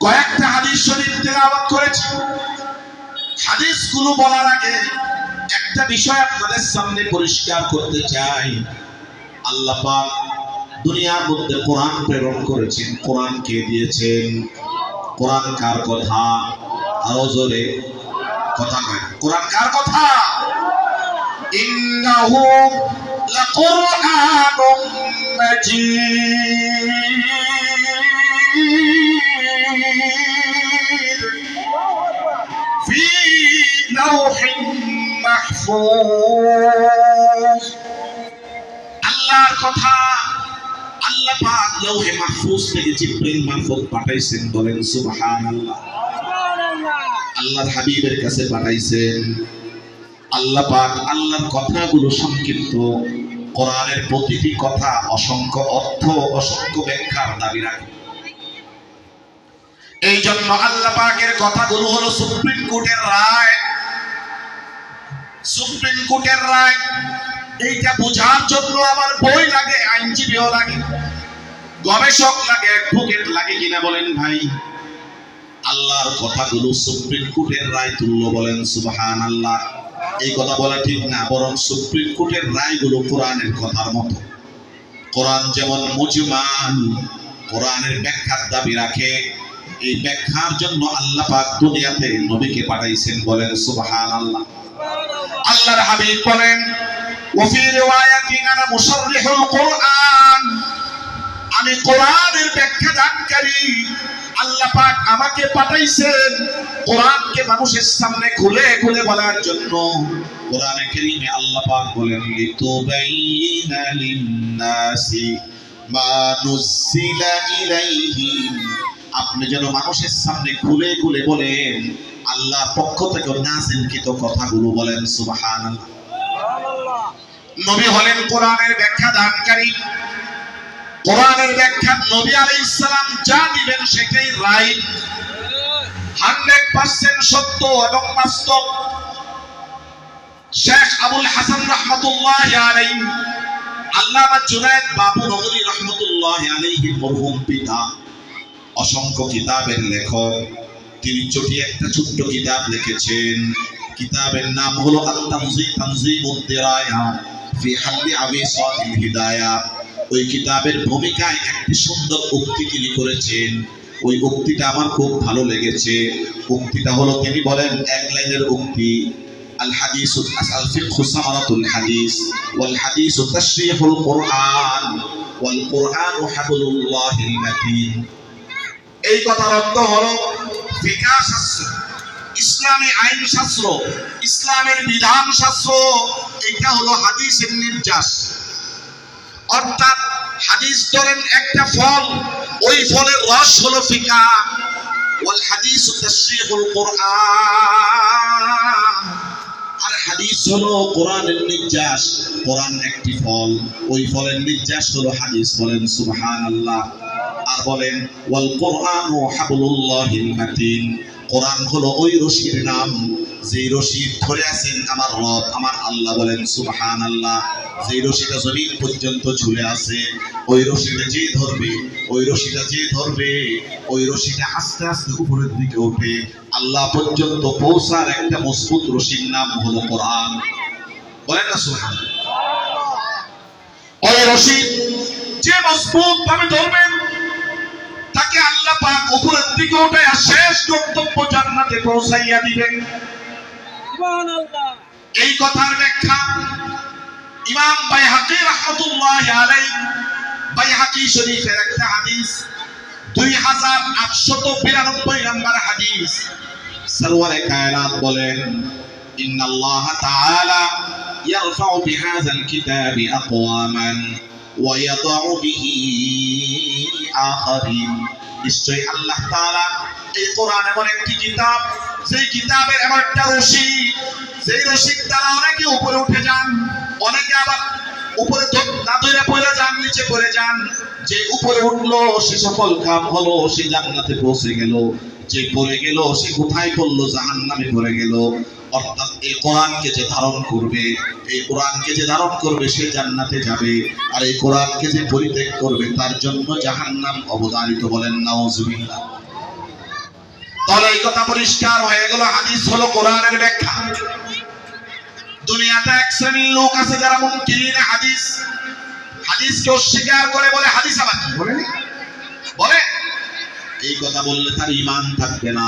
কয়েকটা হাদিস শরীফ তেলাওয়াত করেছি। হাদিসগুলো বলার আগে একটা বিষয় আপনাদের সামনে পরিষ্কার করতে চাই। আল্লাহ পাক দুনিয়ার মধ্যে কোরআন প্রেরণ করেছেন। কোরআন কে দিয়েছেন? কোরআন কার কথা? আরো জোরে কথা কয়। কোরআন কার কথা? ইন্নাহু লাকুরআনুম মাজিদ ফি লাওহিন মাহফুজ। আল্লাহর কথা। আল্লাহ পাক লৌহে মাহফুজ থেকে জিবরিল মারফত পাঠাইছেন। বলেন সুবহানাল্লাহ। আল্লাহর হাবিবের কাছে পাঠাইছেন। আল্লাহ পাক আল্লাহর কথাগুলো সংক্ষিপ্ত। কোরআনের প্রতিটি কথা অসংখ্য অর্থ, অসংখ্য ব্যাখ্যার দাবি রাখে। এই জন্য আল্লাহ পাকের কথাগুলো হলো সুপ্রিম কোর্টের রায়। সুপ্রিম কোর্টের রায় এইটা বোঝার জন্য আমার বই লাগে, আইনজীবীও লাগে, গবেষক লাগে, অ্যাডভোকেট লাগে কিনা বলেন ভাই? আল্লাহর কথাগুলো সুপ্রিম কোর্টের রায় তুল্য। বলেন সুবহানাল্লাহ। এই কথা বলা ঠিক না, বরং সুপ্রিম কোর্টের রায়গুলো কোরআনের কথার মতো। কোরআন যেমন মুজমাল, কোরআনের ব্যাখ্যার দাবি রাখে। এই ব্যাখ্যার জন্য আল্লাহ পাক দুনিয়াতে নবীকে পাঠাইছেন। বলেন সুবহানাল্লাহ। আল্লাহর হাবিব বলেন ওয়াফি রিওয়ায়াতিন আনা মুশাররিহুল কোরআন, আমি কোরআনের ব্যাখ্যা দানকারী। আল্লাহ পাক আমাকে পাঠাইছেন কোরআনকে মানুষের সামনে খুলে খুলে বলার জন্য। কোরআনে কারীমে আল্লাহ পাক বলেন লিতুবাইয়িনা লিন-নাসি মা নুযিলা ইলাইহিম, আপনি যেন মানুষের সামনে খুলে খুলে বলেন আল্লাহর পক্ষ থেকে নাযিলকৃত কথাগুলো। বলেন সুবহানাল্লাহ। নবী হলেন কোরআনের ব্যাখ্যা দানকারী। কোরআনের ব্যাখ্যা নবী আলাইহিস সালাম যা দিবেন সেটাই রাইট, 100% সত্য এবং বাস্তব। শেখ আবুল হাসান রাহমাতুল্লাহি আলাইহি, আল্লামা জুনায়েদ বাবু নগরী রাহমাতুল্লাহি আলাইহি মরহুম পিতা, অসংখ্য কিতাবের লেখক। তিনি একটা ছোট্ট কিতাব লিখেছেন। কিতাবের নাম হলো তানজিমুদ দিরায়া ফি হাল্লি আবিসাতিল হিদায়া। ওই কিতাবের ভূমিকায় একটি সুন্দর উক্তি তিনি করেছেন। ওই উক্তিটা আমার খুব ভালো লেগেছে। উক্তিটা হলো, তিনি বলেন, এক লাইনের উক্তি, আল হাদিসু আল ফিকহু সামারাতুল হাদিস ওয়াল হাদিসু তাশরিহুল কোরআন ওয়াল কোরআনু হাবলুল্লাহিল মাতিন। এই কথার অর্থ হলো ফিকহ শাস্ত্র, ইসলামী আইন শাস্ত্র, ইসলামের বিধান শাস্ত্র, এটা হলো হাদিসের নির্যাস। অর্থাৎ হাদিস ধরেন একটা ফল, ওই ফলের রস হলো ফিকহ। ওয়াল হাদিসু তাশরিহুল কোরআন, আর হাদিস হলো কোরআনের নির্যাস। কোরআন একটি ফল, ওই ফলের নির্যাস হলো হাদিস। বলেন সুবহানাল্লাহ। আর বলেন ওয়াল কোরআনু হাবলুল্লাহিল মাতিন, কোরআন হলো ওই রশির নাম যে রশি ধরে আছেন আমার রব, আমার আল্লাহ। বলেন সুবহানাল্লাহ। যে রশিটা জমিন পর্যন্ত ঝুলে আছে, ওই রশিটা যে ধরবে, ওই রশিটা যে ধরবে, ওই রশিটা আস্তে আস্তে উপরের দিকে উঠে আল্লাহ পর্যন্ত পৌঁছার একটা মজবুত রশির নাম হলো কোরআন। বলেন না সুবহানাল্লাহ। ওই রশি যে মজবুত ভাবে ধরবেন তাকে আল্লাহ পাক উপরের দিকে উঠে শেষ গন্তব্য জান্নাতে পৌঁছাইয়া দিবেন। সুবহানাল্লাহ। এই কথার ব্যাখ্যা ইমাম বাইহাকী রাহমাতুল্লাহি আলাইহি, বাইহাকী শরীফের একটা হাদিস, 2892 নম্বর হাদিস। সরওয়ারে কায়নাত বলেন ইন্নাল্লাহ তাআলা ইয়ারফাউ বিহাযাল কিতাবি আকওয়ামান ওয়া ইয়াদাউ বিহি আখারিন। নিশ্চয়ই আল্লাহ তাআলা এই কোরআন এমন একটি কিতাব, সেই কিতাবের এমন একটা রশি, সেই রশির দ্বারা অনেকে উপরে উঠে যান, অনেকে আবার উপরে না ধরে পড়ে যান, নিচে পড়ে যান। যে উপরে উঠলো সে সফল কাম হলো, সে জান্নাতে পৌঁছে গেল। যে পড়ে গেল সে কোথায় পড়লো? জাহান্নামে পড়ে গেল। অর্থাৎ এই কোরআনকে যে ধারণ করবে, এই কোরআনকে যে ধারণ করবে সে জান্নাতে যাবে, আর এই কোরআনকে যে পরিত্যাগ করবে তার জন্য জাহান্নাম অবধারিত। বলেন নাউজুবিল্লাহ। তাহলে এই কথা পরিষ্কার হয়ে গেল, হাদিস হলো কোরআনের ব্যাখ্যা। দুনিয়াতে এক শ্রেণীর লোক আছে যারা মুনকিরিনে হাদিস, হাদিসকে অস্বীকার করে, বলে হাদিস আবার কি বলে। এই কথা বললে তার ঈমান থাকবে না,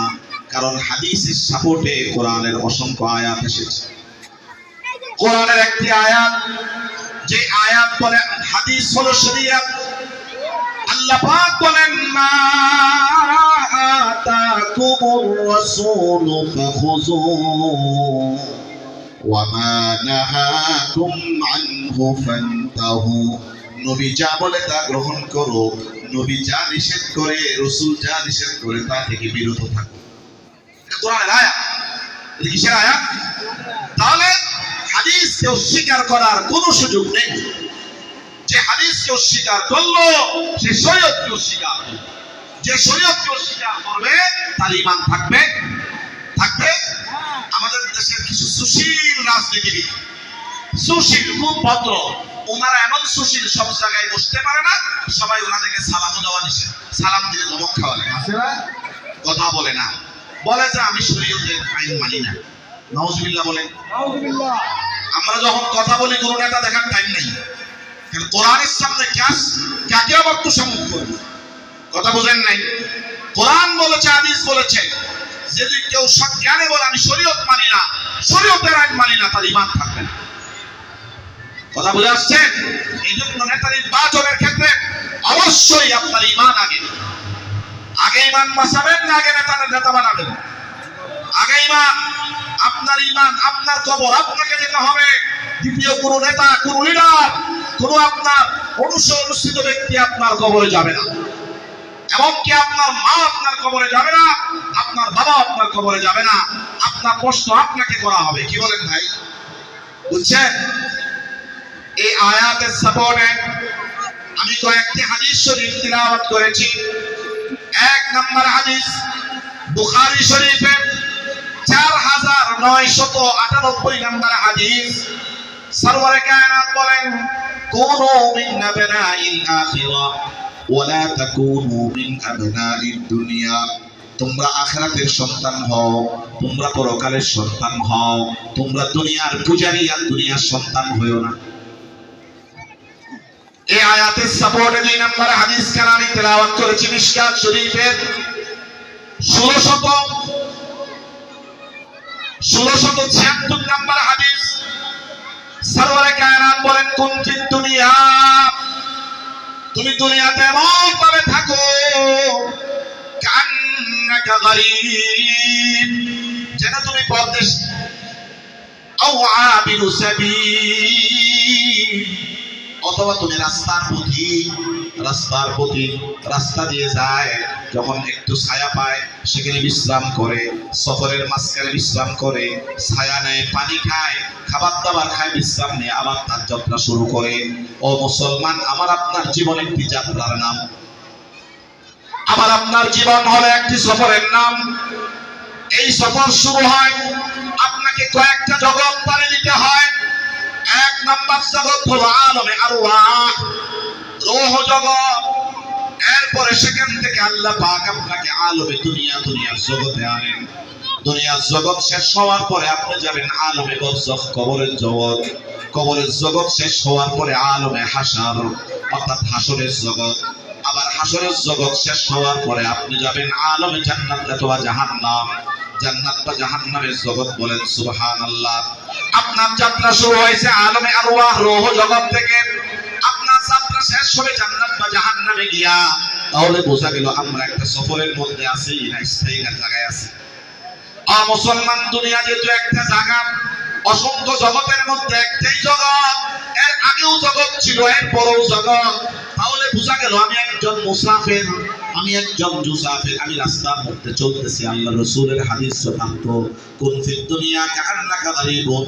কারণ হাদিসের সাপোর্টে কোরআনের অসংখ্য আয়াত এসেছে। কোরআনের একটি আয়াত, যে আয়াত বলে হাদিস হলো শরীয়ত। আল্লাহ পাক বলেন, মা আতাকুমুর রাসূলু ফাখুযুহু ওয়া মা নাহাকুম আনহু ফান্তাহু। নবী যা বলে তা গ্রহণ করো, নবী যা নিষেধ করে, রাসূল যা নিষেধ করে তা থেকে বিরত থাকো। এটা কোরআনের আয়াত। এটা কিসের আয়াত? তাহলে হাদিসকে অস্বীকার করার কোনো সুযোগ নেই। যে হাদিসকে অস্বীকার করলো সে শরীয়তকে অস্বীকার করলো। যে শরীয়তকে অস্বীকার করবে তার ঈমান থাকবে থাকবে। আমাদের দেশের কিছু সুশীল রাজনীতিবিদ, সুশীল, খুব ভদ্র, ওনারা এমন সুশীল, সব জায়গায় বসতে পারে না, সবাই ওনাদেরকে সালাম দেওয়া নিষেধ, সালাম দিলে ধমক খাওয়া লাগে, কথা বলে না, বলে যে আমি শরীয়তের আইন মানি না। নাউজুবিল্লাহ বলেন। আমরা যখন কথা বলি কোনো নেতা দেখার টাইম নাই, কোরআনের সামনে কাকে আবার তোষামত করবে? কথা বুঝেন নাই? কোরআন বলেছে, হাদিস বলেছে, যদি কেউ সজ্ঞানে বলে আমি শরীয়ত মানি না, শরীয়তের আইন মানি না, তার ঈমান থাকবে না। কথা বুঝে আসছেন? এই জন্য নেতা নির্বাচনের ক্ষেত্রে অবশ্যই আপনার ঈমান আগে ঈমান বাঁচাবেন না আগে নেতা বানাবেন? আগে ঈমান, আপনার ঈমান, আপনার কবর আপনাকে যেতে হবে। দ্বিতীয় কোন নেতা, কোন লিডার, কোন আপনার অনুষ্ঠিত ব্যক্তি আপনার কবরে যাবে না। এমনকি আপনার মা আপনার কবরে যাবে না, আপনার বাবা আপনার কবরে যাবে না। আপনার প্রশ্ন আপনাকে করা হবে। কি বলেন ভাই? বুঝছেন? এই আয়াতের সাপোর্টে আমি কয়েকটি হাদিস শরীফ তিলাওয়াত করেছি। এক নম্বর হাদিস বুখারী শরীফে 4998 নম্বর হাদিস। সরওয়ারে কায়নাত বলেন, কুনু মিন আবনাইল আখিরা ওয়া লা তাকুনু মিন আবনাইদ দুনিয়া। তোমরা আখিরাতের সন্তান হও, তোমরা পরকালের সন্তান হও, তোমরা দুনিয়ার পূজারী আর দুনিয়ার সন্তান হইও না। এই আয়াতের সাপোর্টে 2 নম্বর হাদিস খানা আমি তেলাওয়াত করেছি মিশকাত শরীফের 1676 নম্বর হাদিস। সরওয়ারে কায়নাত বলেন, কুন ফিদ দুনিয়া, তুমি দুনিয়াতে এমন ভাবে থাকো কান্নাকা গরীব, যেন তুমি পরদেশী, আও আবিরু সাবিল, অথবা তুমি রাস্তার পথিক, রাস্তা দিয়ে যায়, যখন একটু ছায়া পায় সেখানে বিশ্রাম করে, সফরের মাঝখানে বিশ্রাম করে, ছায়া নেয়, পানি খায়, খাবার দাবার খায়, বিশ্রাম নিয়ে আবার তার যাত্রা শুরু করে। ও মুসলমান, আমার আপনার জীবন একটি যাত্রার নাম। আমার আপনার জীবন হলো একটি সফরের নাম। এই সফর শুরু হয়, আপনাকে কয়েকটা জগৎ পাড়ি দিতে হয়। এক নম্বর জগৎ হলো আলমে আরওয়াহ, রূহ জগৎ। এরপরে সেখান থেকে আল্লাহ পাক আপনাকে আলমে দুনিয়ার জগতে আনেন। দুনিয়ার জগৎ শেষ হওয়ার পরে আপনি যাবেন আলমে বরজখ, কবরের জগৎ। কবরের জগৎ শেষ হওয়ার পরে আলমে হাশর, অর্থাৎ হাশরের জগৎ। আবার হাশরের জগৎ শেষ হওয়ার পরে আপনি যাবেন আলমে জান্নাত অথবা জাহান্নাম। জান্নাত বা জাহান্নামের জগৎ। বলেন সুবহানাল্লাহ। আপনার যাত্রা শুরু হয়েছে আলমে আরওয়াহ, রূহ জগৎ থেকে। আপনার যাত্রা শেষ হবে জান্নাত বা জাহান্নামে গিয়া। তাহলে বোঝা গেল আমরা একটা সফরের মধ্যে আছি না স্থায়ী জায়গায় আছি। মুসলমান, দুনিয়া যেহেতু একটা জায়গা, অসংখ্য জগতের মধ্যে একটাই জগৎ। এর আগেও জগৎ ছিল, এর পরেও জগৎ। তাহলে বোঝা গেল আমি একজন মুসাফির, আমি একজন মুসাফির, আমি রাস্তার মধ্যে চলতেছি। আল্লাহ রাসূলের হাদিস যথার্থ, কুন ফিদ দুনিয়া কাআন্নাকা গরীবুন,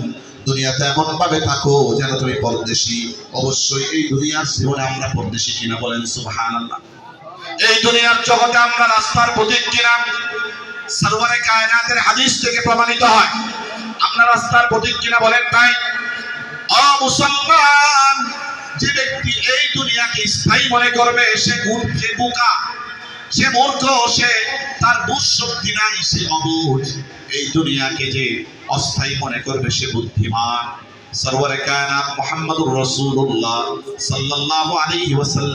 দুনিয়াতে এমন ভাবে থাকো যেন তুমি পরদেশী। অবশ্যই এই দুনিয়ার জীবনে আমরা পরদেশী কিনা? বলেন সুবহানাল্লাহ। এই দুনিয়ার জগতে আমরা রাস্তার পথিক কিনা? সরওয়ারে কায়নাতের হাদিস থেকে প্রমাণিত হয় আমরা রাস্তার পথিক কিনা? বলেন তাই? ও মুসলমান, যে ব্যক্তি এই দুনিয়াকে স্থায়ী মনে করবে সে বোকা, সে মূর্খ, সে তার বুঝ শক্তি নাই, সে অবুঝ। এই দুনিয়াকে যে অস্থায়ী মনে করবে সে বুদ্ধিমান। সরওয়ারে কায়নাত মুহাম্মদুর রাসূলুল্লাহ সাল্লাল্লাহু আলাইহি ওয়াসাল্লাম